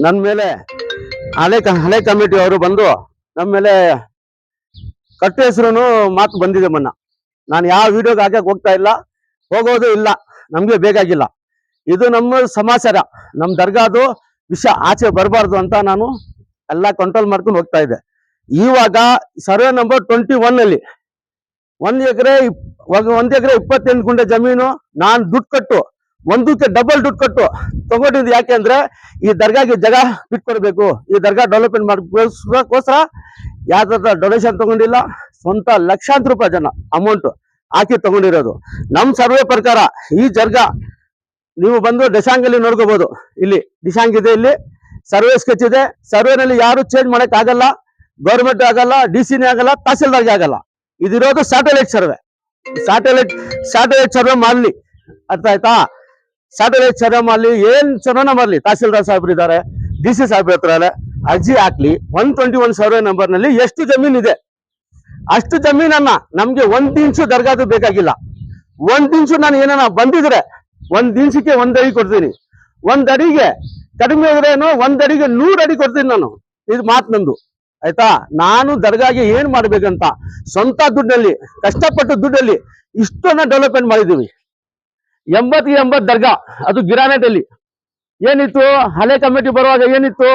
ನನ್ನ ಮೇಲೆ ಹಳೆ ಕಮಿಟಿ ಅವರು ಬಂದು ನಮ್ಮ ಮೇಲೆ ಕಟ್ಟು ಹೆಸರು ಮಾತು ಬಂದಿದೆ ಮೊನ್ನ. ನಾನು ಯಾವ ವಿಡಿಯೋಗೆ ಹಾಕಕ್ಕೆ ಹೋಗ್ತಾ ಇಲ್ಲ, ಹೋಗೋದು ಇಲ್ಲ, ನಮ್ಗೆ ಬೇಕಾಗಿಲ್ಲ. ಇದು ನಮ್ಮ ಸಮಾಚಾರ, ನಮ್ಮ ದರ್ಗಾದು ವಿಷಯ ಆಚೆ ಬರಬಾರ್ದು ಅಂತ ನಾನು ಎಲ್ಲ ಕಂಟ್ರೋಲ್ ಮಾಡ್ಕೊಂಡು ಹೋಗ್ತಾ ಇದ್ದೆ. ಇವಾಗ ಸರ್ವೆ ನಂಬರ್ 21 ಅಲ್ಲಿ 1 ಎಕರೆ 28 ಗುಂಟೆ ಜಮೀನು ನಾನು ದುಡ್ಡು ಕಟ್ಟು ಒಂದಕ್ಕೆ ಡಬಲ್ ದುಡ್ಡು ಕಟ್ಟು ತಗೊಂಡಿದ್ದು. ಯಾಕೆ ಅಂದ್ರೆ ಈ ದರ್ಗಾಗೆ ಜಾಗ ಬಿಟ್ಕೊಡ್ಬೇಕು, ಈ ದರ್ಗಾ ಡೆವಲಪ್ಮೆಂಟ್ ಮಾಡೋಕ್ಕೋಸ್ಕರ ಯಾವ್ದಾರ ಡೊನೇಷನ್ ತಗೊಂಡಿಲ್ಲ. ಸ್ವಂತ ಲಕ್ಷಾಂತರ ರೂಪಾಯಿ ಜನ ಅಮೌಂಟ್ ಹಾಕಿ ತಗೊಂಡಿರೋದು. ನಮ್ ಸರ್ವೆ ಪ್ರಕಾರ ಈ ದರ್ಗಾ ನೀವು ಬಂದು ಡಿಶಾಂಗಲ್ಲಿ ನೋಡ್ಕೋಬಹುದು. ಇಲ್ಲಿ ಡಿಶಾಂಗ್ ಇದೆ, ಇಲ್ಲಿ ಸರ್ವೆ ಸ್ಕೆಚ್ ಇದೆ. ಸರ್ವೆನಲ್ಲಿ ಯಾರು ಚೇಂಜ್ ಮಾಡಕ್ ಆಗಲ್ಲ, ಗೌರ್ಮೆಂಟ್ ಆಗಲ್ಲ, ಡಿಸಿನೇ ಆಗಲ್ಲ, ತಹಸೀಲ್ದಾರ್ಗೆ ಆಗಲ್ಲ. ಇದಿರೋದು ಸ್ಯಾಟಲೈಟ್ ಸರ್ವೆ. ಸ್ಯಾಟಲೈಟ್ ಸರ್ವೆ ಮಾಡ್ಲಿ, ಅರ್ಥ ಆಯ್ತಾ? ಸ್ಯಾಟಲೈಟ್ ಸರ್ವೆ ಮಾಡ್ಲಿ, ಏನ್ ಸರ್ವೆನ ಮಾಡ್ಲಿ. ತಹಸೀಲ್ದಾರ್ ಸಾಹೇಬ್ರು ಇದ್ದಾರೆ, ಡಿಸಿ ಸಾಹೇಬ್ರ ಹತ್ರ ಅರ್ಜಿ ಹಾಕ್ಲಿ. 121 ಸರ್ವೆ ನಂಬರ್ ನಲ್ಲಿ ಎಷ್ಟು ಜಮೀನ್ ಇದೆ ಅಷ್ಟು ಜಮೀನನ್ನ ನಮ್ಗೆ 1 ಇಂಚು ದರ್ಗಾದು ಬೇಕಾಗಿಲ್ಲ. 1 ಇಂಚು ನಾನು ಏನಾನ ಬಂದಿದ್ರೆ 1 ಇಂಚಿಗೆ 1 ಅಡಿ ಕೊಡ್ತೀನಿ. 1 ಅಡಿಗೆ ಕಡಿಮೆ ಇದ್ರೇನು 1 ಅಡಿಗೆ 100 ಅಡಿ ಕೊಡ್ತೀನಿ ನಾನು. ಇದು ಮಾತು ನಂದು, ಆಯ್ತಾ? ನಾನು ದರ್ಗಾಗೆ ಏನ್ ಮಾಡ್ಬೇಕಂತ ಸ್ವಂತ ದುಡ್ಡಲ್ಲಿ, ಕಷ್ಟಪಟ್ಟು ದುಡ್ಡಲ್ಲಿ ಇಷ್ಟನ್ನ ಡೆವಲಪ್ಮೆಂಟ್ ಮಾಡಿದೀವಿ. 80 ದರ್ಗಾ, ಅದು ಗಿರಾನೆಟ್ ಅಲ್ಲಿ ಏನಿತ್ತು. ಹಳೆ ಕಮಿಟಿ ಬರುವಾಗ ಏನಿತ್ತು,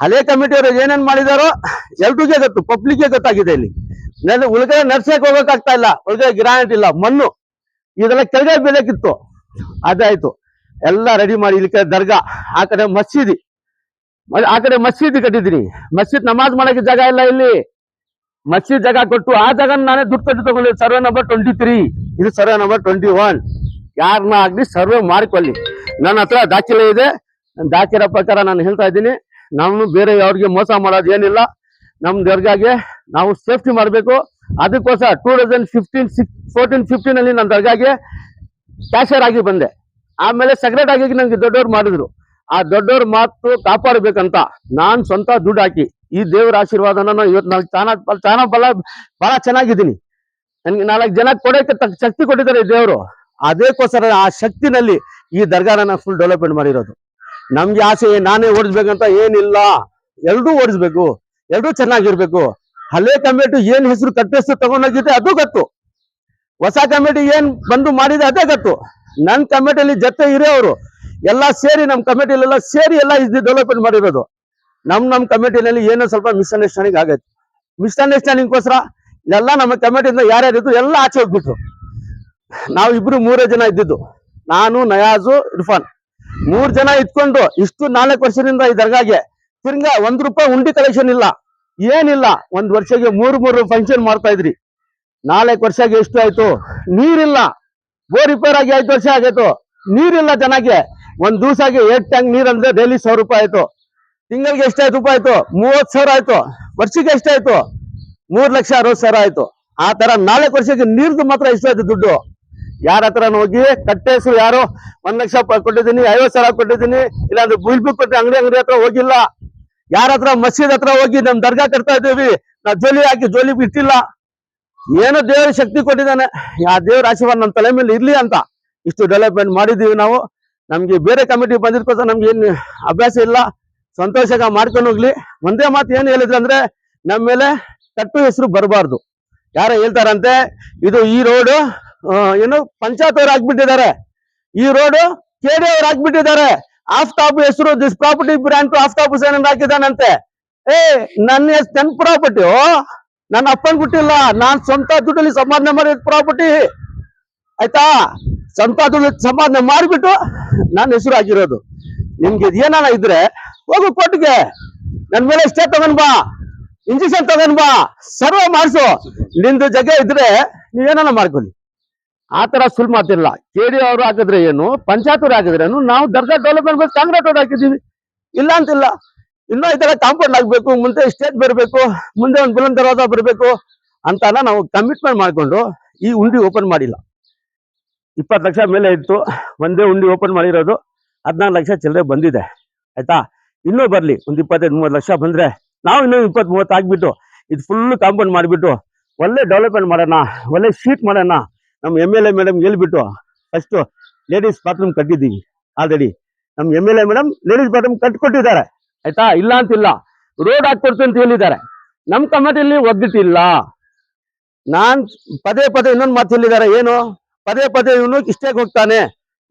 ಹಳೆ ಕಮಿಟಿಯವರು ಏನೇನ್ ಮಾಡಿದಾರೋ ಎಲ್ರಿಗೂ ಗೊತ್ತು, ಪಬ್ಲಿಕ್ಗೆ ಗೊತ್ತಾಗಿದೆ. ಇಲ್ಲಿ ಒಳಗಡೆ ನರ್ಸಕ್ಕೆ ಹೋಗಕ್ಕಾಗ್ತಾ ಇಲ್ಲ, ಒಳಗಡೆ ಗಿರಾನೆಟ್ ಇಲ್ಲ, ಮಣ್ಣು ಇದೆಲ್ಲ ಕೆಳಗಡೆ ಬೀಳಕ್ಕಿತ್ತು. ಅದಾಯ್ತು, ಎಲ್ಲ ರೆಡಿ ಮಾಡಿ. ಇಲ್ಲಿ ದರ್ಗಾ, ಆ ಕಡೆ ಮಸೀದಿ ಕಟ್ಟಿದ್ದೀನಿ. ಮಸೀದ್ ನಮಾಜ್ ಮಾಡಕ್ಕೆ ಜಾಗ ಇಲ್ಲ ಇಲ್ಲಿ. ಮಸೀದ್ ಜಾಗ ಕೊಟ್ಟು ಆ ಜಾಗ ನಾನೇ ದುಡ್ಡು ಕಟ್ಟಿ ತಗೊಂಡಿದ್ದೆ. ಸರ್ವೆ ನಂಬರ್ 23, ಇದು ಸರ್ವೆ ನಂಬರ್ 21. ಯಾರನ್ನ ಆಗ್ಲಿ ಸರ್ವೆ ಮಾಡ್ಕೊಳ್ಳಿ. ನನ್ನ ಹತ್ರ ದಾಖಲೆ ಇದೆ. ದಾಖಲೆ ಪ್ರಕಾರ ನಾನು ಹೇಳ್ತಾ ಇದ್ದೀನಿ, ನಾವು ಬೇರೆ ಅವ್ರಿಗೆ ಮೋಸ ಮಾಡೋದು ಏನಿಲ್ಲ. ನಮ್ ದರ್ಗಾಗೆ ನಾವು ಸೇಫ್ಟಿ ಮಾಡಬೇಕು. ಅದಕ್ಕೋಸ್ಕರ 2014-15 ಅಲ್ಲಿ ನನ್ನ ದರ್ಗಾಗೆ ಕ್ಯಾಶಿಯರ್ ಆಗಿ ಬಂದೆ. ಆಮೇಲೆ ಸೆಕ್ರೆಟರಿ ಆಗಿ ನಂಗೆ ದೊಡ್ಡವ್ರು ಮಾಡಿದ್ರು. ಆ ದೊಡ್ಡವ್ರ ಮಾತು ಕಾಪಾಡ್ಬೇಕಂತ ನಾನ್ ಸ್ವಂತ ದುಡ್ಡು ಹಾಕಿ ಈ ದೇವರ ಆಶೀರ್ವಾದನ ಇವತ್ತು ನಾನು ಬಹಳ ಚೆನ್ನಾಗಿದ್ದೀನಿ. ನನ್ಗೆ 4 ಜನ ಕೊಡೋಕೆ ಶಕ್ತಿ ಕೊಟ್ಟಿದ್ದಾರೆ ಈ ದೇವರು. ಅದಕ್ಕೋಸ್ಕರ ಆ ಶಕ್ತಿನಲ್ಲಿ ಈ ದರ್ಗಾನ ಫುಲ್ ಡೆವಲಪ್ಮೆಂಟ್ ಮಾಡಿರೋದು. ನಮ್ಗೆ ಆಸೆ ನಾನೇ ಓಡಿಸ್ಬೇಕಂತ ಏನಿಲ್ಲ, ಎಲ್ರೂ ಓಡಿಸ್ಬೇಕು, ಎಲ್ರೂ ಚೆನ್ನಾಗಿರ್ಬೇಕು. ಹಳೆ ಕಮಿಟಿ ಏನ್ ಹೆಸರು ಕಟ್ಟೆಸರು ತಗೊಂಡೋಗಿದೆ ಅದು ಗೊತ್ತು, ಹೊಸ ಕಮಿಟಿ ಏನ್ ಬಂದು ಮಾಡಿದೆ ಅದೇ ಗೊತ್ತು. ನನ್ ಕಮಿಟಿಯಲ್ಲಿ ಜೊತೆ ಇರೋರು ಎಲ್ಲ ಸೇರಿ, ನಮ್ ಕಮಿಟಿಲೆಲ್ಲ ಸೇರಿ ಎಲ್ಲ ಇದು ಡೆವಲಪ್ಮೆಂಟ್ ಮಾಡಿರೋದು. ನಮ್ ಕಮಿಟಿನಲ್ಲಿ ಏನೋ ಸ್ವಲ್ಪ ಮಿಸ್ಅಂಡರ್ಸ್ಟ್ಯಾಂಡಿಂಗ್ ಆಗೈತೆ. ಮಿಸ್ಅಂಡರ್ಸ್ಟ್ಯಾಂಡಿಂಗ್ಗೋಸ್ಕರ ಎಲ್ಲ ನಮ್ಮ ಕಮಿಟಿಯಿಂದ ಯಾರ್ಯಾರಿದ್ರು ಎಲ್ಲ ಆಚೆ ಹೋಗ್ಬಿಟ್ರು. ನಾವು 3 ಜನ ಇದ್ದಿದ್ದು, ನಾನು, ನಯಾಜು, ಇರ್ಫಾನ್, 3 ಜನ ಇಟ್ಕೊಂಡು ಇಷ್ಟು 4 ವರ್ಷದಿಂದ ಈ ದರ್ಗಾಗೆ ತಿರ್ಗಾ 1 ರೂಪಾಯಿ ಉಂಡಿ ಕಲೆಕ್ಷನ್ ಇಲ್ಲ, ಏನಿಲ್ಲ. 1 ವರ್ಷಕ್ಕೆ 3 ಫಂಕ್ಷನ್ ಮಾಡ್ತಾ ಇದ್ರಿ. 4 ವರ್ಷಕ್ಕೆ ಎಷ್ಟು ಆಯ್ತು? ನೀರಿಲ್ಲ. ಬೋರ್ ರಿಪೇರ್ ಆಗಿ 5 ವರ್ಷ ಆಗೈತು, ನೀರಿಲ್ಲ ಜನಕ್ಕೆ. 1 ದಿವಸಕ್ಕೆ 8 ಟ್ಯಾಂಕ್ ನೀರ್ ಅಂದ್ರೆ ಡೈಲಿ 100 ರೂಪಾಯಿ ಆಯ್ತು. ತಿಂಗಳಿಗೆ ಎಷ್ಟಾಯ್ತು ರೂಪಾಯಿ ಆಯ್ತು? 30,000 ಆಯ್ತು. ವರ್ಷಕ್ಕೆ ಎಷ್ಟಾಯ್ತು? 3,60,000 ಆಯ್ತು. ಆ ತರ 4 ವರ್ಷಕ್ಕೆ ನೀರ್ದು ಮಾತ್ರ ಎಷ್ಟಾಯ್ತು ದುಡ್ಡು? ಯಾರ ಹತ್ರ ಹೋಗಿ ಕಟ್ಟೆ ಹೆಸರು ಯಾರು 1 ಲಕ್ಷ ಕೊಟ್ಟಿದ್ದೀನಿ, 50,000 ಕೊಟ್ಟಿದ್ದೀನಿ, ಇಲ್ಲಾಂದ್ರೆ ಬಿಲ್ ಕೊಟ್ಟು ಅಂಗಡಿ ಹತ್ರ ಹೋಗಿಲ್ಲ. ಯಾರ ಹತ್ರ ಮಸೀದ್ ಹತ್ರ ಹೋಗಿ ನಮ್ ದರ್ಗಾ ಕಟ್ತಾ ಇದ್ದೀವಿ, ನಾವು ಜೋಲಿ ಹಾಕಿ ಜೋಲಿ ಬಿಟ್ಟಿಲ್ಲ. ಏನೋ ದೇವ್ರ ಶಕ್ತಿ ಕೊಟ್ಟಿದ್ದಾನೆ, ಆ ದೇವ್ರ ಆಶೀರ್ವಾದ ನಮ್ಮ ತಲೆ ಮೇಲೆ ಇರ್ಲಿ ಅಂತ ಇಷ್ಟು ಡೆವಲಪ್ಮೆಂಟ್ ಮಾಡಿದೀವಿ ನಾವು. ನಮ್ಗೆ ಬೇರೆ ಕಮಿಟಿ ಬಂದಿರ್ಕೋತ ನಮ್ಗೆ ಏನ್ ಅಭ್ಯಾಸ ಇಲ್ಲ, ಸಂತೋಷಗ ಮಾಡ್ಕೊಂಡು ಹೋಗ್ಲಿ. ಒಂದೇ ಮಾತು ಏನ್ ಹೇಳಿದ್ರು ಅಂದ್ರೆ, ನಮ್ಮ ಮೇಲೆ ಕಟ್ಟು ಹೆಸರು ಬರಬಾರ್ದು. ಯಾರ ಹೇಳ್ತಾರಂತೆ ಇದು ಈ ರೋಡ್ ಏನು ಪಂಚಾಯತ್ ಅವ್ರು ಹಾಕ್ಬಿಟ್ಟಿದ್ದಾರೆ, ಈ ರೋಡ್ ಕೆಡಿ ಅವ್ರು ಹಾಕ್ಬಿಟ್ಟಿದ್ದಾರೆ. ಆಫ್ತಾಬ್ ಹೆಸರು this property brand to Aftab Hussain ಹಾಕಿದಾನಂತೆ. ನನ್ ಪ್ರಾಪರ್ಟಿ, ನನ್ನ ಅಪ್ಪನ್ ಬಿಟ್ಟಿಲ್ಲ, ನಾನ್ ಸ್ವಂತ ದುಡ್ಡಲ್ಲಿ ಸಂಪಾದನೆ ಮಾಡಿದ ಪ್ರಾಪರ್ಟಿ, ಆಯ್ತಾ? ಸ್ವಂತ ದುಡ್ಡು ಸಂಪಾದನೆ ಮಾಡಿಬಿಟ್ಟು ನಾನು ಹೆಸರು ಹಾಕಿರೋದು. ನಿಮ್ಗೆ ಏನಾನ ಇದ್ರೆ ಹೋಗು ಕೋರ್ಟ್ಗೆ, ನನ್ ಮೇಲೆ ಸ್ಟೇ ತಗೊಂಡ್ ಬಾ, ಇಂಜೆಕ್ಷನ್ ತಗೊಂಡ್ ಬಾ, ಸರ್ವೆ ಮಾಡಿಸು. ನಿಂದು ಜಾಗ ಇದ್ರೆ ನೀವೇನ ಮಾಡ್ಕೊಳ್ಳಿ. ಆತರ ಸುಲ್ ಮಾತಿಲ್ಲ. ಕೆಡಿ ಅವರು ಹಾಕಿದ್ರೆ ಏನು, ಪಂಚಾಯತ್ ಅವ್ರು ಹಾಕಿದ್ರೇನು, ನಾವು ದರ್ಗಾ ಡೆವಲಪ್ಮೆಂಟ್ ಕಾಂಗ್ರೆಸ್ ಅವ್ರು ಹಾಕಿದೀವಿ, ಇಲ್ಲ ಅಂತಿಲ್ಲ. ಇನ್ನೂ ಈ ತರ ಕಾಂಪೌಂಡ್ ಆಗ್ಬೇಕು, ಮುಂದೆ ಸ್ಟೇಜ್ ಬರಬೇಕು, ಮುಂದೆ ಒಂದು ಬುಲಂದ್ ದರ್ವಾಜ ಬರಬೇಕು ಅಂತಾನ ನಾವು ಕಮಿಟ್ಮೆಂಟ್ ಮಾಡ್ಕೊಂಡು ಈ ಉಂಡಿ ಓಪನ್ ಮಾಡಿಲ್ಲ. 20 ಲಕ್ಷ ಮೇಲೆ ಇತ್ತು, ಒಂದೇ ಉಂಡಿ ಓಪನ್ ಮಾಡಿರೋದು 14 ಲಕ್ಷ ಚಿಲ್ಲರೆ ಬಂದಿದೆ, ಆಯ್ತಾ? ಇನ್ನೂ ಬರ್ಲಿ, ಒಂದು 25-30 ಲಕ್ಷ ಬಂದ್ರೆ ನಾವು ಇನ್ನೂ 20-30 ಆಗ್ಬಿಟ್ಟು ಇದು ಫುಲ್ ಕಾಂಪೌಂಡ್ ಮಾಡಿಬಿಟ್ಟು ಒಳ್ಳೆ ಡೆವಲಪ್ಮೆಂಟ್ ಮಾಡೋಣ, ಒಳ್ಳೆ ಶೀಟ್ ಮಾಡೋಣ. ನಮ್ಮ MLA ಮೇಡಮ್ ಹೇಳ್ಬಿಟ್ಟು ಫಸ್ಟ್ ಲೇಡೀಸ್ ಬಾತ್ರೂಮ್ ಕಟ್ಟಿದ್ದೀವಿ ಆಲ್ರೆಡಿ. ನಮ್ MLA ಮೇಡಮ್ ಲೇಡೀಸ್ ಬಾತ್ರೂಮ್ ಕಟ್ಕೊಟ್ಟಿದ್ದಾರೆ, ಆಯ್ತಾ, ಇಲ್ಲ ಅಂತಿಲ್ಲ. ರೋಡ್ ಹಾಕೊಡ್ತೀನಿ ಅಂತ ಹೇಳಿದ್ದಾರೆ. ನಮ್ ಕಮಿಟಿಯಲ್ಲಿ ಒಗ್ಗಟ್ಟಿಲ್ಲ. ನಾನ್ ಪದೇ ಪದೇ ಇನ್ನೊಂದು ಮಾತು ಹೇಳಿದ್ದಾರೆ, ಏನು ಪದೇ ಪದೇ ಇವನು ಇಷ್ಟೇಗ್ ಹೋಗ್ತಾನೆ,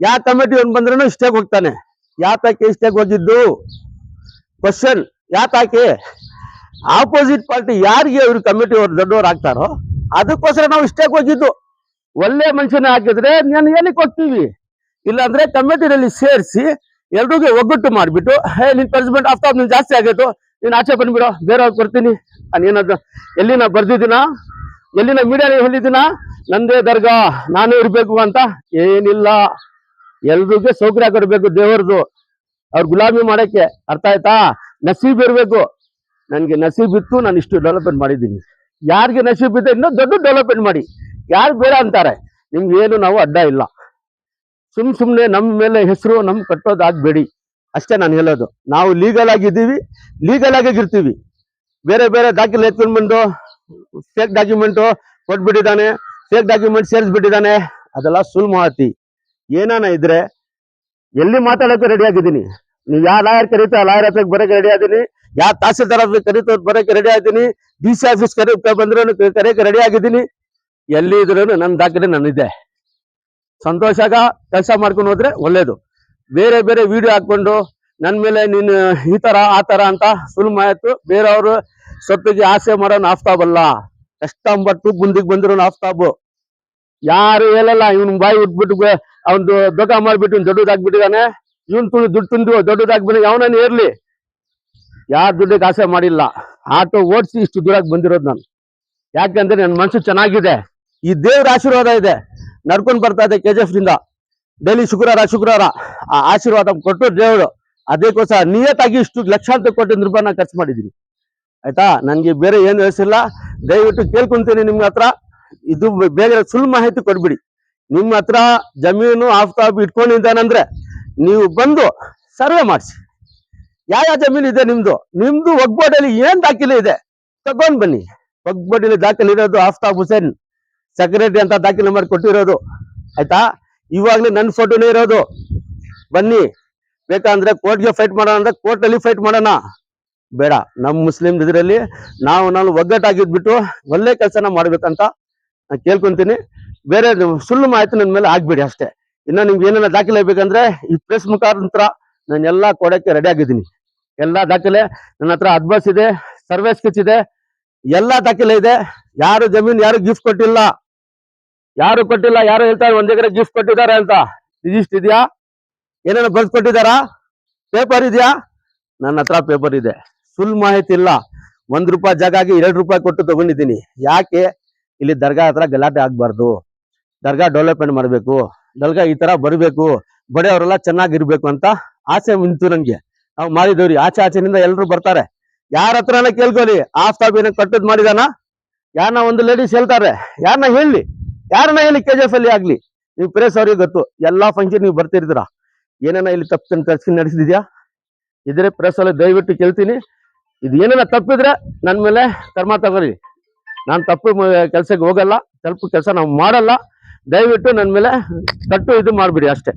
ಯಾವ ಕಮಿಟಿ ಅವ್ನು ಬಂದ್ರೂ ಇಷ್ಟೇಗ್ ಹೋಗ್ತಾನೆ. ಯಾತಕ್ಕೆ ಇಷ್ಟೇಗ್ ಹೋಗಿದ್ದು ಕ್ವಶನ್? ಯಾತಕ್ಕೆ ಆಪೋಸಿಟ್ ಪಾರ್ಟಿ ಯಾರಿಗೆ ಇವ್ರು ಕಮಿಟಿ ಅವ್ರು ದೊಡ್ಡವ್ರು ಆಗ್ತಾರೋ ಅದಕ್ಕೋಸ್ಕರ ನಾವು ಇಷ್ಟೇಗ್ ಹೋಗಿದ್ದು. ಒಳ್ಳೆ ಮನುಷ್ಯನ ಹಾಕಿದ್ರೆ ನಾನು ಏನಕ್ಕೆ ಹೋಗ್ತೀವಿ, ಇಲ್ಲಾಂದ್ರೆ ಕಮಿಟಿನಲ್ಲಿ ಸೇರಿಸಿ ಎಲ್ರಿಗೂ ಒಗ್ಗಟ್ಟು ಮಾಡ್ಬಿಟ್ಟು, ಹೇ ನಿನ್ ಪನಿಷ್ಮೆಂಟ್ ಆಫ್ತಾಬ್ ನೀನ್ ಜಾಸ್ತಿ ಆಗೈತು, ನೀನ್ ಆಚೆ ಬಂದ್ಬಿಡೋ, ಬೇರೆಯವ್ರಿಗೆ ಕೊಡ್ತೀನಿ. ನಾನೇನದು ಎಲ್ಲಿನ ಬರ್ದಿದ್ದೀನ, ಎಲ್ಲಿನ ಮೀಡಿಯಾ ಹೇಳಿದ್ದೀನ ನಂದೇ ದರ್ಗಾ ನಾನೇ ಇರ್ಬೇಕು ಅಂತ? ಏನಿಲ್ಲ, ಎಲ್ರಿಗೂ ಸೌಕರ್ಯ ಕೊಡ್ಬೇಕು ದೇವರದು, ಅವ್ರ ಗುಲಾಮಿ ಮಾಡಕ್ಕೆ. ಅರ್ಥ ಆಯ್ತಾ? ನಸೀಬ್ ಇರ್ಬೇಕು. ನನ್ಗೆ ನಸೀಬ್ ಇತ್ತು, ನಾನು ಇಷ್ಟು ಡೆವಲಪ್ಮೆಂಟ್ ಮಾಡಿದ್ದೀನಿ. ಯಾರಿಗೆ ನಸೀಬ್ ಇದೆ ಇನ್ನೂ ದೊಡ್ಡ ಡೆವಲಪ್ಮೆಂಟ್ ಮಾಡಿ. ಯಾರು ಬೇಡ ಅಂತಾರೆ, ನಿಮ್ಗೆ ಏನು ನಾವು ಅಡ್ಡ ಇಲ್ಲ. ಸುಮ್ನೆ ನಮ್ಮ ಮೇಲೆ ಹೆಸರು ನಮ್ ಕಟ್ಟೋದಾಗ್ಬೇಡಿ ಅಷ್ಟೇ ನಾನು ಹೇಳೋದು. ನಾವು ಲೀಗಲ್ ಆಗಿದ್ದೀವಿ, ಲೀಗಲ್ ಆಗಿ ಇರ್ತೀವಿ. ಬೇರೆ ಬೇರೆ ದಾಖಲೆ ಎತ್ಕೊಂಡ್ ಬಂದು ಫೇಕ್ ಡಾಕ್ಯುಮೆಂಟ್ ಕೊಟ್ಬಿಟ್ಟಿದ್ದಾನೆ, ಫೇಕ್ ಡಾಕ್ಯುಮೆಂಟ್ ಸೇರಿಸ್ಬಿಟ್ಟಿದ್ದಾನೆ, ಅದೆಲ್ಲ ಸುಳ್ಳು ಮಾತಿ. ಏನಾನ ಇದ್ರೆ ಎಲ್ಲಿ ಮಾತಾಡೋಕೆ ರೆಡಿ ಆಗಿದ್ದೀನಿ. ನೀವು ಯಾವ ಲಾಯರ್ ಕರೀತಾ ಲಾಯರ್ ಹತ್ರಕ್ಕೆ ಬರೋಕೆ ರೆಡಿ ಆಗಿದ್ದೀನಿ, ಯಾವ ತಹಸೀಲ್ದಾರ್ ಹತ್ರ ಕರೀತ ಬರೋಕೆ ರೆಡಿ ಆಗಿದ್ದೀನಿ, DC ಆಫೀಸ್ ಬಂದ್ರು ಕರೆಯಕ್ಕೆ ರೆಡಿ ಆಗಿದ್ದೀನಿ. ಎಲ್ಲಿ ಇದ್ರು ನನ್ನ ದಾಖಲೆ ನನ್ನಿದೆ. ಸಂತೋಷಾಗ ಕೆಲಸ ಮಾಡ್ಕೊಂಡು ಹೋದ್ರೆ ಒಳ್ಳೇದು. ಬೇರೆ ಬೇರೆ ವಿಡಿಯೋ ಹಾಕೊಂಡು ನನ್ ಮೇಲೆ ನೀನು ಈ ತರ ಆ ತರ ಅಂತ ಸುಳ್ಳು ಮಾತು, ಬೇರೆಯವರು ಸೊಪ್ಪಿಗೆ ಆಸೆ ಮಾಡೋನು ಆಫ್ತಾಬಲ್ಲ. ಕಷ್ಟಪಟ್ಟು ಮುಂದಿಗೆ ಬಂದಿರೋನು ಆಫ್ತಾಬು. ಯಾರು ಹೇಳಲ್ಲ ಇವನ್ ಬಾಯಿ ಉಟ್ಬಿಟ್ಟು ಅವನು ದೊಡ್ಡ ಮಾಡ್ಬಿಟ್ಟು ದೊಡ್ಡದಾಗ್ಬಿಟ್ಟಿದ್ದಾನೆ, ಇವನ್ ದುಡ್ಡು ತಿಂದು ದೊಡ್ಡದಾಗ್ಬಿಟ್ಟು ಅವನನ್ನು ಇರ್ಲಿ. ಯಾರ ದುಡ್ಡಿಗೆ ಆಸೆ ಮಾಡಿಲ್ಲ. ಆಟೋ ಓಡಿಸಿ ಇಷ್ಟು ದೂರಕ್ಕೆ ಬಂದಿರೋದು ನಾನು. ಯಾಕಂದ್ರೆ ನನ್ನ ಮನಸ್ಸು ಚೆನ್ನಾಗಿದೆ, ಈ ದೇವ್ರ ಆಶೀರ್ವಾದ ಇದೆ, ನಡ್ಕೊಂಡು ಬರ್ತಾ ಇದೆ KGF ನಿಂದ ಡೈಲಿ ಶುಕ್ರವಾರ ಆ ಆಶೀರ್ವಾದ ಕೊಟ್ಟು ದೇವರು. ಅದಕ್ಕೋಸ್ಕರ ನಿಯತ್ತಾಗಿ ಇಷ್ಟು ಲಕ್ಷಾಂತರ ಕೋಟಿ ರೂಪಾಯಿನ ಖರ್ಚು ಮಾಡಿದ್ದೀನಿ. ಆಯ್ತಾ, ನನ್ಗೆ ಬೇರೆ ಏನು ಹೆಸರಿಲ್ಲ. ದಯವಿಟ್ಟು ಕೇಳ್ಕೊಂತೀನಿ ನಿಮ್ಮ ಹತ್ರ, ಇದು ಬೇರೆ ಸುಳ್ಳು ಮಾಹಿತಿ ಕೊಡ್ಬಿಡಿ. ನಿಮ್ಮ ಹತ್ರ ಜಮೀನು ಆಫ್ತಾಬ್ ಇಟ್ಕೊಂಡಿದ್ದಾನಂದ್ರೆ ನೀವು ಬಂದು ಸರ್ವೆ ಮಾಡಿಸಿ. ಯಾವ ಜಮೀನು ಇದೆ ನಿಮ್ದು ಒಗ್ಬೋರ್ಡಲ್ಲಿ ಏನ್ ದಾಖಲೆ ಇದೆ ತಗೊಂಡ್ ಬನ್ನಿ. ಒಗ್ಬೋರ್ಡಲ್ಲಿ ದಾಖಲೆ ಇರೋದು ಆಫ್ತಾಬ್ ಹುಸೇನ್ ಸೆಕ್ರೆಟರಿ ಅಂತ ದಾಖಲೆ ನಂಬರ್ ಕೊಟ್ಟಿರೋದು. ಆಯ್ತಾ, ಇವಾಗ್ಲೇ ನನ್ನ ಫೋಟೋನೇ ಇರೋದು. ಬನ್ನಿ, ಬೇಕಂದ್ರೆ ಕೋರ್ಟ್ಗೆ ಫೈಟ್ ಮಾಡೋಣ ಅಂದ್ರೆ ಕೋರ್ಟಲ್ಲಿ ಫೈಟ್ ಮಾಡೋಣ. ಬೇಡ, ನಮ್ಮ ಮುಸ್ಲಿಂ ಇದರಲ್ಲಿ ನಾವು ಒಗ್ಗಟ್ಟಾಗಿದ್ಬಿಟ್ಟು ಒಳ್ಳೆ ಕೆಲಸನ ಮಾಡ್ಬೇಕಂತ ನಾನು ಕೇಳ್ಕೊಂತೀನಿ. ಬೇರೆ ಸುಳ್ಳು ಮಾಹಿತಿ ನನ್ನ ಮೇಲೆ ಆಗ್ಬೇಡಿ ಅಷ್ಟೇ. ಇನ್ನು ನಿಮ್ಗೆ ಏನೇನ ದಾಖಲೆ ಬೇಕಂದ್ರೆ ಈ ಪ್ರೆಸ್ ಮುಖಾಂತರ ನಾನು ಎಲ್ಲಾ ಕೊಡಕ್ಕೆ ರೆಡಿ ಆಗಿದ್ದೀನಿ. ಎಲ್ಲಾ ದಾಖಲೆ ನನ್ನ ಹತ್ರ ಅಡ್ವಾನ್ಸ್ ಇದೆ, ಸರ್ವೆ ಸ್ಕೆಚ್ ಇದೆ, ಎಲ್ಲಾ ದಾಖಲೆ ಇದೆ. ಯಾರು ಜಮೀನ್ ಯಾರು ಗಿಫ್ಟ್ ಕೊಟ್ಟಿಲ್ಲ, ಯಾರು ಹೇಳ್ತಾರೆ 1 ಎಕರೆ ಗಿಫ್ಟ್ ಕೊಟ್ಟಿದ್ದಾರೆ ಅಂತ. ರಿಜಿಸ್ಟರ್ ಇದೆಯಾ? ಏನೇನೋ ಬರ್ದು ಕೊಟ್ಟಿದಾರಾ? ಪೇಪರ್ ಇದೆಯಾ? ನನ್ನ ಹತ್ರ ಪೇಪರ್ ಇದೆ. ಸುಳ್ಳು ಮಾಹಿತಿ ಇಲ್ಲ. ₹1 ಜಾಗಾಗಿ ₹2 ಕೊಟ್ಟು ತಗೊಂಡಿದ್ದೀನಿ. ಯಾಕೆ? ಇಲ್ಲಿ ದರ್ಗಾ ಹತ್ರ ಗಲಾಟೆ ಆಗ್ಬಾರ್ದು, ದರ್ಗಾ ಡೆವಲಪ್ಮೆಂಟ್ ಮಾಡ್ಬೇಕು, ದರ್ಗಾ ಈ ತರ ಬರ್ಬೇಕು, ಬಡೆಯವರೆಲ್ಲ ಚೆನ್ನಾಗಿರ್ಬೇಕು ಅಂತ ಆಸೆ ನಿಂತು ನನ್ಗೆ. ನಾವು ಮಾಡಿದವ್ರಿ ಆಚೆನಿಂದ ಎಲ್ರು ಬರ್ತಾರೆ. ಯಾರ ಹತ್ರನ ಕೇಳ್ಕೊಳ್ಳಿ, ಆಫ್ತಾಬ್ ಏನೋ ಕಟ್ಟದ್ ಮಾಡಿದಾನ? ಯಾರನ್ನ ಒಂದು ಲೇಡೀಸ್ ಹೇಳ್ತಾರೆ, ಯಾರನ್ನ ಹೇಳಿ KGF ಅಲ್ಲಿ ಆಗ್ಲಿ. ನೀವು ಪ್ರೆಸ್ ಅವ್ರಿಗೆ ಗೊತ್ತು, ಎಲ್ಲಾ ಫಂಕ್ಷನ್ ನೀವು ಬರ್ತಿರ್ತೀರಾ. ಏನೇನ ಇಲ್ಲಿ ತಪ್ಪು ನಡೆಸಿದ್ಯಾ ಇದ್ರೆ ಪ್ರೆಸ್ ಅಲ್ಲಿ ದಯವಿಟ್ಟು ಕೇಳ್ತೀನಿ. ಇದು ಏನೇನ ತಪ್ಪಿದ್ರೆ ನನ್ ಮೇಲೆ ಕ್ರಮ ತಗೋರಿ. ನಾನು ತಪ್ಪು ಕೆಲ್ಸಕ್ಕೆ ಹೋಗಲ್ಲ, ತಪ್ಪು ಕೆಲಸ ನಾವು ಮಾಡಲ್ಲ. ದಯವಿಟ್ಟು ನನ್ ಮೇಲೆ ಕಟ್ಟು ಇದು ಮಾಡ್ಬಿಡಿ ಅಷ್ಟೇ.